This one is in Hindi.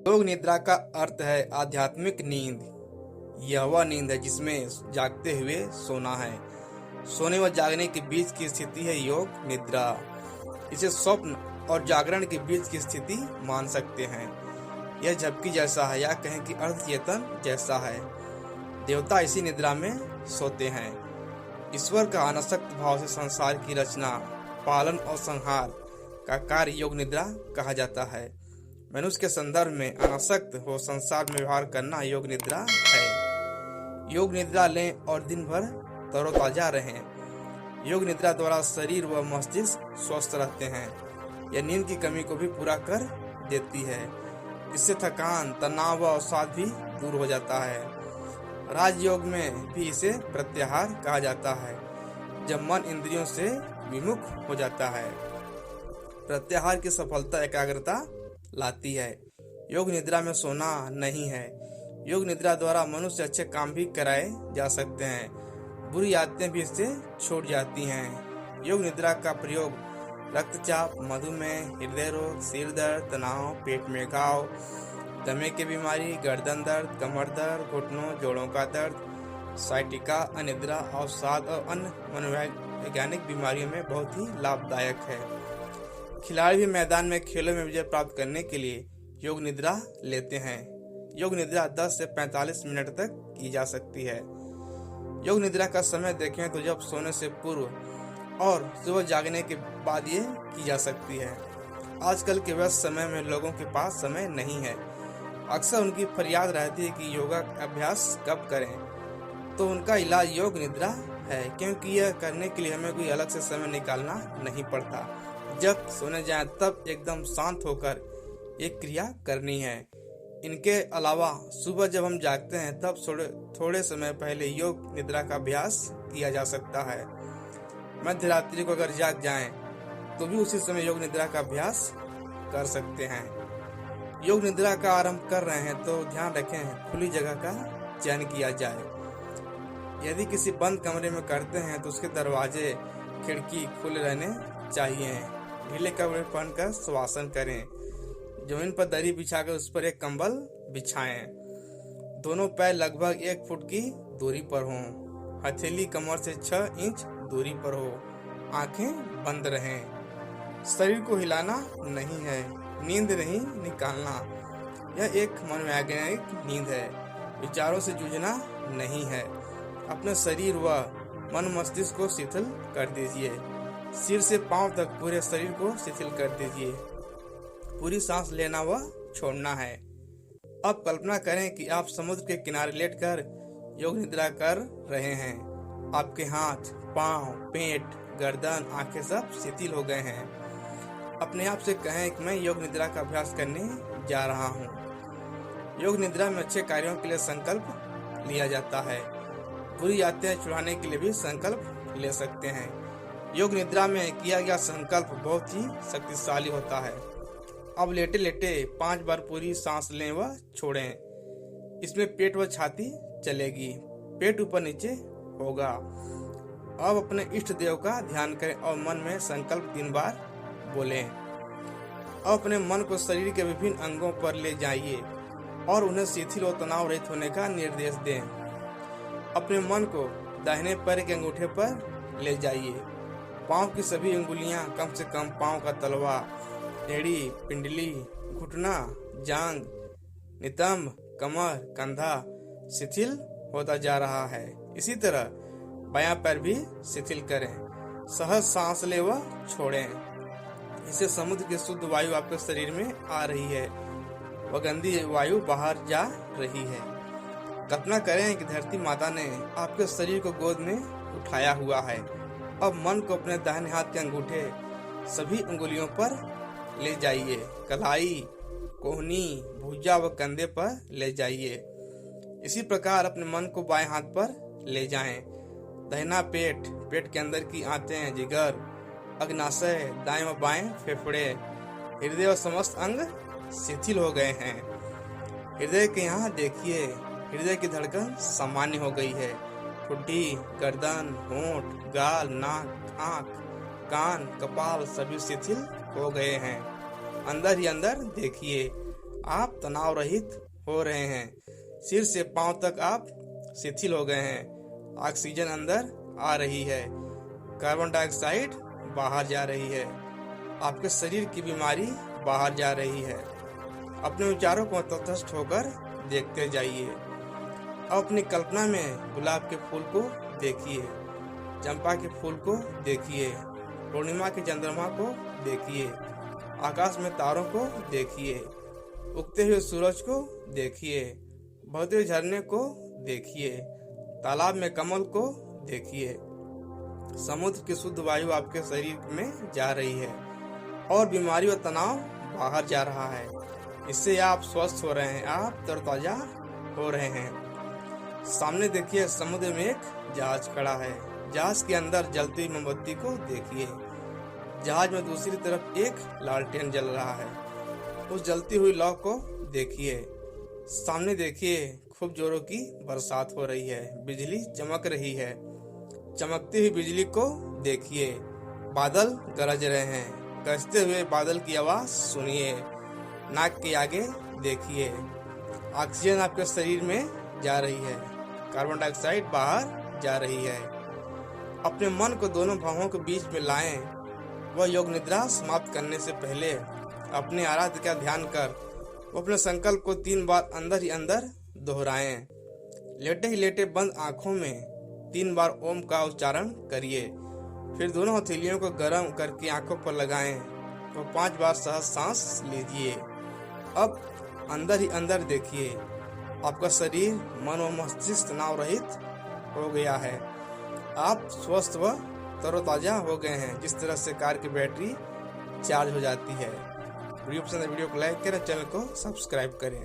योग निद्रा का अर्थ है आध्यात्मिक नींद। यह वह नींद है जिसमें जागते हुए सोना है। सोने व जागने के बीच की स्थिति है योग निद्रा। इसे स्वप्न और जागरण के बीच की स्थिति मान सकते हैं। यह झपकी जैसा है या कहें कि अर्धचेतन जैसा है। देवता इसी निद्रा में सोते हैं। ईश्वर का अनासक्त भाव से संसार की रचना, पालन और संहार का कार्य योग निद्रा कहा जाता है। मनुष्य के संदर्भ में अनासक्त हो संसार में व्यवहार करना योग निद्रा है। योग निद्रा लें और दिन भर तरोताजा रहें। योग निद्रा द्वारा शरीर व मस्तिष्क स्वस्थ रहते हैं। यह नींद की कमी को भी पूरा कर देती है। इससे थकान, तनाव व अवसाद भी दूर हो जाता है। राजयोग में भी इसे प्रत्याहार कहा जाता है, जब मन इंद्रियों से विमुख हो जाता है। प्रत्याहार की सफलता एकाग्रता लाती है। योग निद्रा में सोना नहीं है। योग निद्रा द्वारा मनुष्य अच्छे काम भी कराए जा सकते हैं। बुरी आदतें भी इससे छूट जाती हैं। योग निद्रा का प्रयोग रक्तचाप, मधुमेह, हृदय रोग, सिर दर्द, तनाव, पेट में घाव, दमे की बीमारी, गर्दन दर्द, कमर दर्द, घुटनों जोड़ों का दर्द, साइटिका, अनिद्रा, अवसाद और अन्य मनोवैज्ञानिक बीमारियों में बहुत ही लाभदायक है। खिलाड़ी भी मैदान में खेलों में विजय प्राप्त करने के लिए योग निद्रा लेते हैं। योग निद्रा 10 से 45 मिनट तक की जा सकती है। योग निद्रा का समय देखें तो जब सोने से पूर्व और सुबह जागने के बाद ये की जा सकती है। आजकल के व्यस्त समय में लोगों के पास समय नहीं है। अक्सर उनकी फरियाद रहती है कि योगा अभ्यास कब करें, तो उनका इलाज योग निद्रा है, क्योंकि यह करने के लिए हमें कोई अलग से समय निकालना नहीं पड़ता। जब सोने जाएं तब एकदम शांत होकर एक क्रिया करनी है। इनके अलावा सुबह जब हम जागते हैं तब थोड़े समय पहले योग निद्रा का अभ्यास किया जा सकता है। मध्य रात्रि को अगर जाग जाएं तो भी उसी समय योग निद्रा का अभ्यास कर सकते हैं। योग निद्रा का आरंभ कर रहे हैं तो ध्यान रखें खुली जगह का चयन किया जाए। यदि किसी बंद कमरे में करते हैं तो उसके दरवाजे, खिड़की खुले रहने चाहिए। ढीले कपड़े पहनकर श्वासन करें। जमीन पर दरी बिछाकर उस पर एक कंबल बिछाएं। दोनों पैर लगभग 1 फुट की दूरी पर हों। हथेली कमर से 6 इंच दूरी पर हो। आंखें बंद रहें। शरीर को हिलाना नहीं है। नींद नहीं निकालना। यह एक मनोवैज्ञानिक नींद है। विचारों से जूझना नहीं है। अपने शरीर व मन मस्तिष्क को शिथिल कर दीजिए। सिर से पांव तक पूरे शरीर को शिथिल कर दीजिए। पूरी सांस लेना व छोड़ना है। अब कल्पना करें कि आप समुद्र के किनारे लेटकर योग निद्रा कर रहे हैं। आपके हाथ, पांव, पेट, गर्दन, आंखें सब शिथिल हो गए हैं। अपने आप से कहें कि मैं योग निद्रा का अभ्यास करने जा रहा हूँ। योग निद्रा में अच्छे कार्यों के लिए संकल्प लिया जाता है। बुरी आदतें छुड़ाने के लिए भी संकल्प ले सकते हैं। योग निद्रा में किया गया संकल्प बहुत ही शक्तिशाली होता है। अब लेटे लेटे 5 बार पूरी सांस लें व छोड़ें। इसमें पेट व छाती चलेगी। पेट ऊपर नीचे होगा। अब अपने इष्ट देव का ध्यान करें और मन में संकल्प 3 बार बोलें। अब अपने मन को शरीर के विभिन्न अंगों पर ले जाइए और उन्हें शिथिल और तनाव रहित होने का निर्देश दें। अपने मन को दाहिने पैर के अंगूठे पर ले जाइए। पांव की सभी अंगुलियां, कम से कम पांव का तलवा, एड़ी, पिंडली, घुटना, जांग, नितंब, कमर, कंधा शिथिल होता जा रहा है। इसी तरह बायां पैर भी शिथिल करें। सहज सांस ले व छोड़ें। इससे समुद्र की शुद्ध वायु आपके शरीर में आ रही है व गंदी वायु बाहर जा रही है। कल्पना करें कि धरती माता ने आपके शरीर को गोद में उठाया हुआ है। अब मन को अपने दाहिने हाथ के अंगूठे सभी अंगुलियों पर ले जाइए। कलाई, कोहनी, भुजा व कंधे पर ले जाइए। इसी प्रकार अपने मन को बाएं हाथ पर ले जाएं। दाहिना पेट, पेट के अंदर की आंतें, जिगर, अग्नाशय, दाएं व बाएं फेफड़े, हृदय और समस्त अंग शिथिल हो गए हैं। हृदय के यहाँ देखिए, हृदय की धड़कन सामान्य हो गई है। ठुड्डी, गर्दन, होंठ, गाल, नाक, आँख, कान, कपाल सभी शिथिल हो गए हैं। अंदर ही अंदर देखिए। आप तनाव रहित हो रहे हैं। सिर से पांव तक आप शिथिल हो गए हैं। ऑक्सीजन अंदर आ रही है, कार्बन डाइऑक्साइड बाहर जा रही है। आपके शरीर की बीमारी बाहर जा रही है। अपने विचारों को तटस्थ होकर देखते जाइए। अब अपनी कल्पना में गुलाब के फूल को देखिए, चंपा के फूल को देखिए, पूर्णिमा के चंद्रमा को देखिए, आकाश में तारों को देखिए, उगते हुए सूरज को देखिए, बहते हुए झरने को देखिए, तालाब में कमल को देखिए। समुद्र की शुद्ध वायु आपके शरीर में जा रही है और बीमारी और तनाव बाहर जा रहा है। इससे आप स्वस्थ हो रहे हैं, आप तरोताजा हो रहे हैं। सामने देखिए, समुद्र में एक जहाज खड़ा है। जहाज के अंदर जलती हुई मोमबत्ती को देखिए। जहाज में दूसरी तरफ एक लालटेन जल रहा है। उस जलती हुई लौ को देखिए। सामने देखिए, खूब जोरों की बरसात हो रही है, बिजली चमक रही है। चमकती हुई बिजली को देखिए। बादल गरज रहे हैं। गरजते हुए बादल की आवाज सुनिए। नाक के आगे देखिए। ऑक्सीजन आपके शरीर में जा रही है, कार्बन डाइऑक्साइड बाहर जा रही है। अपने मन को दोनों भावों के बीच में लाएं। वह योग निद्रा समाप्त करने से पहले अपने आराध्य का ध्यान कर वो अपने संकल्प को 3 बार अंदर ही अंदर दोहराएं। लेटे ही लेटे बंद आंखों में 3 बार ओम का उच्चारण करिए। फिर दोनों हथेलियों को गर्म करके आंखों पर लगाएं तो 5 बार सहज सांस लीजिए। अब अंदर ही अंदर देखिए, आपका शरीर, मन और मस्तिष्क तनाव रहित हो गया है। आप स्वस्थ व तरोताजा हो गए हैं, जिस तरह से कार की बैटरी चार्ज हो जाती है। वीडियो पसंद है, वीडियो को लाइक करें, चैनल को सब्सक्राइब करें।